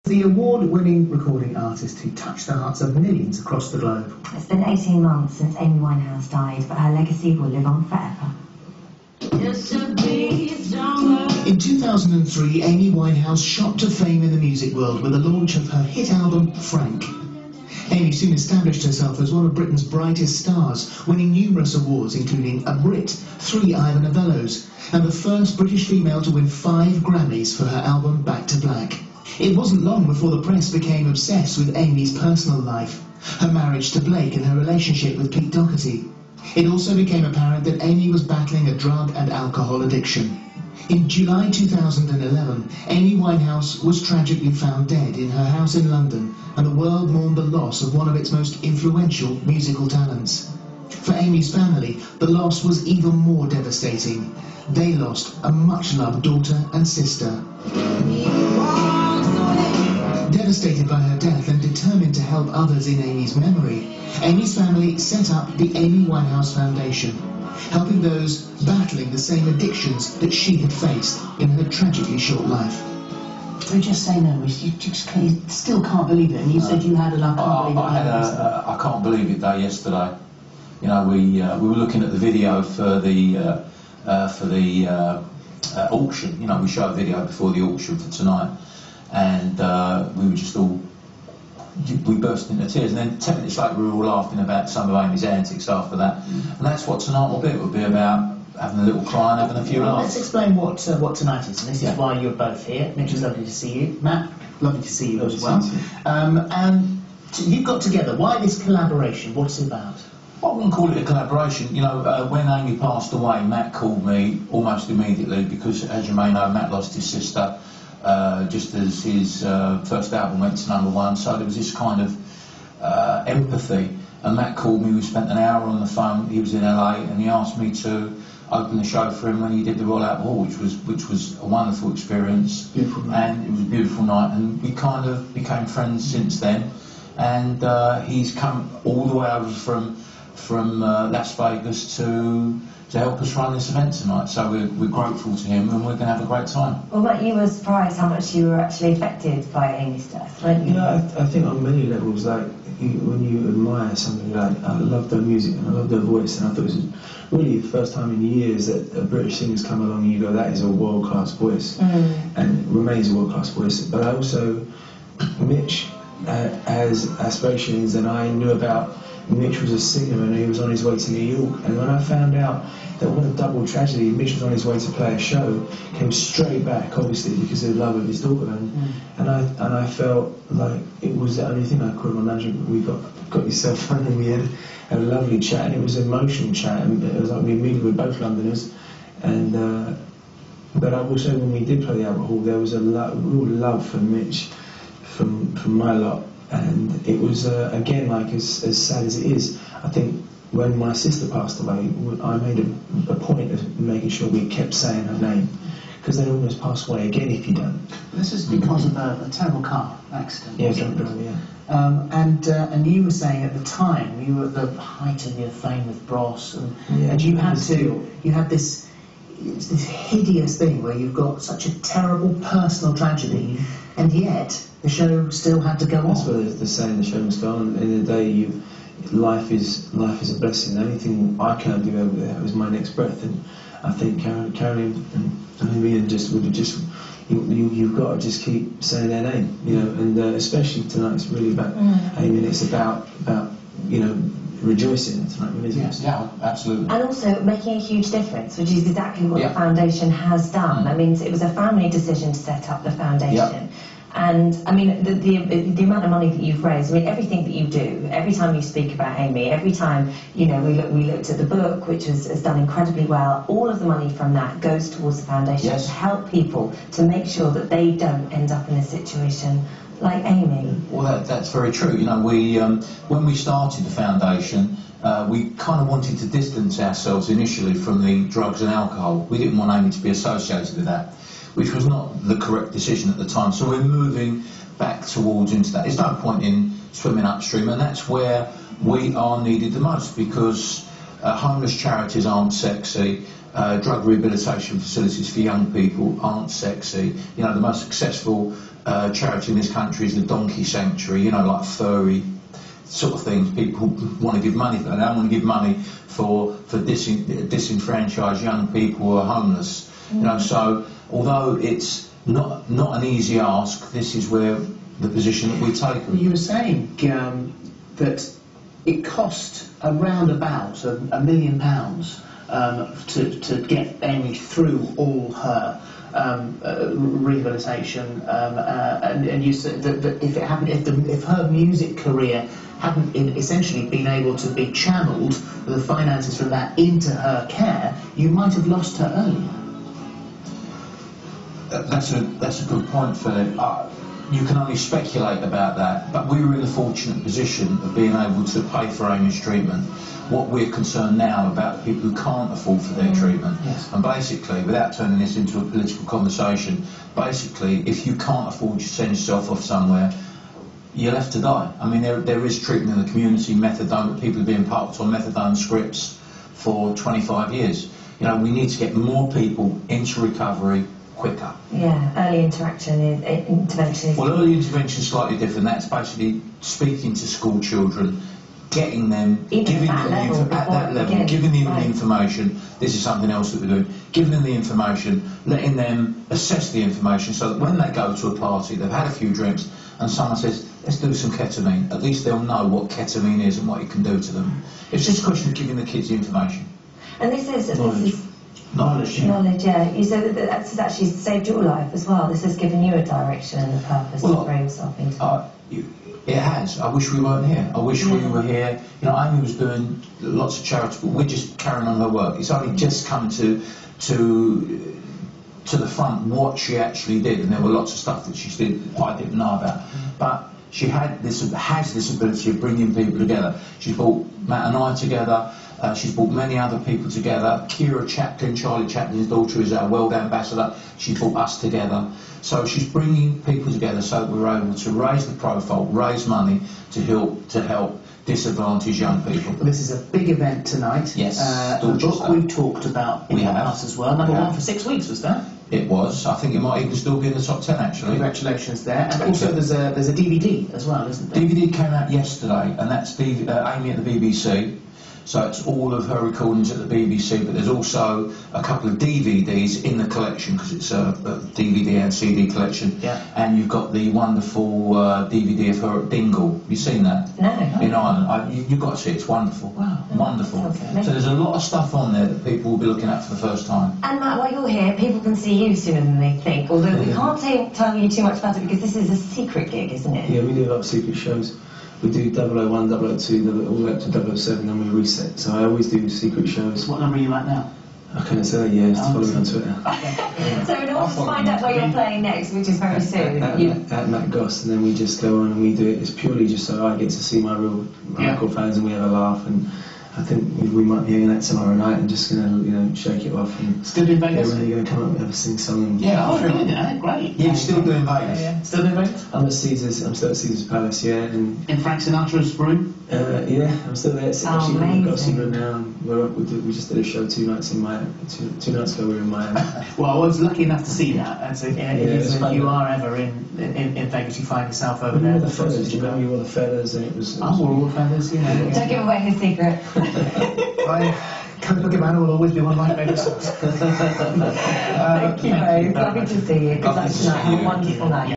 The award-winning recording artist who touched the hearts of millions across the globe. It's been 18 months since Amy Winehouse died, but her legacy will live on forever. In 2003, Amy Winehouse shot to fame in the music world with the launch of her hit album, Frank. Amy soon established herself as one of Britain's brightest stars, winning numerous awards, including a Brit, 3 Ivor Novellos, and the first British female to win 5 Grammys for her album Back to Black. It wasn't long before the press became obsessed with Amy's personal life, her marriage to Blake and her relationship with Pete Doherty. It also became apparent that Amy was battling a drug and alcohol addiction. In July 2011, Amy Winehouse was tragically found dead in her house in London, and the world mourned the loss of one of its most influential musical talents. For Amy's family, the loss was even more devastating. They lost a much-loved daughter and sister. Devastated by her death and determined to help others in Amy's memory, Amy's family set up the Amy Winehouse Foundation, helping those battling the same addictions that she had faced in her tragically short life. We just say no, you still can't believe it, and you said you had a I can't believe it day yesterday. You know, we were looking at the video for the auction. You know, we showed a video before the auction for tonight, and we were just all, we burst into tears, and then 10 minutes later we were all laughing about some of Amy's antics after that. And that's what tonight will be. It will be about having a little cry and having a few laughs. Let's explain what tonight is, and this is why you're both here. Mitch, it's lovely to see you. Matt, lovely to see you as well. And you've got together. Why this collaboration? What's it about? Well, I wouldn't call it a collaboration. You know, when Amy passed away, Matt called me almost immediately because, as you may know, Matt lost his sister just as his first album went to #1. So there was this kind of empathy. And Matt called me. We spent an hour on the phone. He was in LA, and he asked me to open the show for him when he did the Royal Albert Hall, which was a wonderful experience. Beautiful night. And it was a beautiful night. And we kind of became friends since then. And he's come all the way over from Las Vegas to help us run this event tonight, so we're grateful to him, and we're going to have a great time. Well, Matt, you were surprised how much you were actually affected by Amy's death, weren't you? Yeah, I think on many levels, like, when you admire somebody, like, I loved her music and I loved her voice, and I thought it was really the first time in years that a British singer's come along and you go, that is a world-class voice, and remains a world-class voice. But I also, Mitch has aspirations, and I knew about Mitch was a singer and he was on his way to New York, and when I found out that what a double tragedy, Mitch was on his way to play a show, came straight back, obviously because of the love of his daughter, and I felt like it was the only thing I could imagine. We got yourself phone and we had a lovely chat, and it was an emotional chat, and it was like we were both Londoners, and but also when we did play the Albert Hall, there was a real love for Mitch from my lot. And it was, again, like, as sad as it is, I think when my sister passed away, I made a point of making sure we kept saying her name, because they'd almost pass away again if you don't. This is because of a terrible car accident. Yeah, drunk driver, yeah. And you were saying at the time, you were at the height of your fame with Bros, and you had this hideous thing where you've got such a terrible personal tragedy, and yet the show still had to go on. That's what they're saying, the show must go on. At the end of the day, life is a blessing. The only thing I can't do over there was my next breath, and I think Caroline and Amy you've got to just keep saying their name, you know, and especially tonight it's really about Amy, and it's about you know, rejoicing tonight, really. Yes, yeah, absolutely. And also making a huge difference, which is exactly what the foundation has done. I mean, it was a family decision to set up the foundation. And I mean, the amount of money that you've raised, I mean, everything that you do, every time you speak about Amy, every time, you know, we looked at the book, which has done incredibly well, all of the money from that goes towards the foundation to help people, to make sure that they don't end up in a situation like Amy. Well, that's very true. You know, when we started the foundation, we kind of wanted to distance ourselves initially from the drugs and alcohol. We didn't want Amy to be associated with that, which was not the correct decision at the time. So we're moving back towards into that. There's no point in swimming upstream, and that's where we are needed the most, because homeless charities aren't sexy, drug rehabilitation facilities for young people aren't sexy. You know, the most successful charity in this country is the Donkey Sanctuary, you know, like furry sort of things. People want to give money for that. They don't want to give money for disenfranchised young people who are homeless. You know, so although it's not an easy ask, this is where the position that we've taken. You were saying that it cost around about £1 million to get Amy through all her rehabilitation, and you said that if her music career hadn't essentially been able to be channeled, the finances from that into her care, you might have lost her earlier. That's a good point, Philip. You can only speculate about that, but we were in the fortunate position of being able to pay for Amy's treatment. What we're concerned now about people who can't afford for their treatment. Yes. And basically, without turning this into a political conversation, basically, if you can't afford to send yourself off somewhere, you're left to die. I mean, there is treatment in the community, methadone, people are being parked on methadone scripts for 25 years. You know, we need to get more people into recovery quicker. Yeah, early intervention is... Well, early intervention is slightly different. That's basically speaking to school children, getting them, giving them the information. This is something else that we're doing. Giving them the information, letting them assess the information, so that when they go to a party, they've had a few drinks, and someone says, let's do some ketamine. At least they'll know what ketamine is and what it can do to them. It's just a question of giving the kids the information. And this is Knowledge, yeah. You said that that's actually saved your life as well. This has given you a direction and a purpose to throw yourself into. It has. I wish we weren't here. I wish we were here. You know, Amy was doing lots of charity, but we're just carrying on her work. It's only just come to the front what she actually did, and there were lots of stuff that she did I didn't know about. But she has this ability of bringing people together. She's brought Matt and I together. She's brought many other people together. Kira Chaplin, Charlie Chaplin's daughter, is our world ambassador. She's brought us together. So she's bringing people together so that we're able to raise the profile, raise money to help disadvantaged young people. Well, this is a big event tonight. Yes. A book we've talked about in the past as well. Number one for 6 weeks, was that? It was. I think it might even still be in the top 10 actually. Congratulations there. And also there's a DVD as well, isn't there? DVD came out yesterday, and that's Amy at the BBC. So it's all of her recordings at the BBC, but there's also a couple of DVDs in the collection, because it's a DVD and CD collection. Yeah. And you've got the wonderful DVD of her at Dingle. Have you seen that? No. In Ireland. You've got to see it. It's wonderful. Wow. Wonderful. So there's a lot of stuff on there that people will be looking at for the first time. And Matt, while you're here, people can see you sooner than they think, although we can't tell you too much about it because this is a secret gig, isn't it? Yeah, we do a lot of secret shows. We do 001, 002, all the way up to 007, and we reset. So I always do secret shows. What number are you at now? I can't say, yeah, just follow me on Twitter. So in order to find out where you're playing next, which is very soon, at Matt Goss, and then we just go on and we do it. It's purely just so I get to see my real hardcore fans and we have a laugh. And I think we might be doing that tomorrow night and just gonna shake it off. And still doing Vegas? They're really gonna come up and have a sing song. And Good, great. Yeah, you're still doing Vegas. Yeah. Still doing Vegas? I'm still at Caesar's Palace, yeah. And in Frank Sinatra's room? Yeah, I'm still there. Actually, we've got a single now, and we just did a show 2 nights in Miami. Two nights ago we were in Miami. Well, I was lucky enough to see that. And so, if you are ever in Vegas, you find yourself over there. The feathers, you remember you wore the feathers, and it was. I wore all the feathers, Don't give away his secret. Look at Man will always be one of my favourite songs. Thank you both. Lovely to see you. Good luck tonight. Have a wonderful night.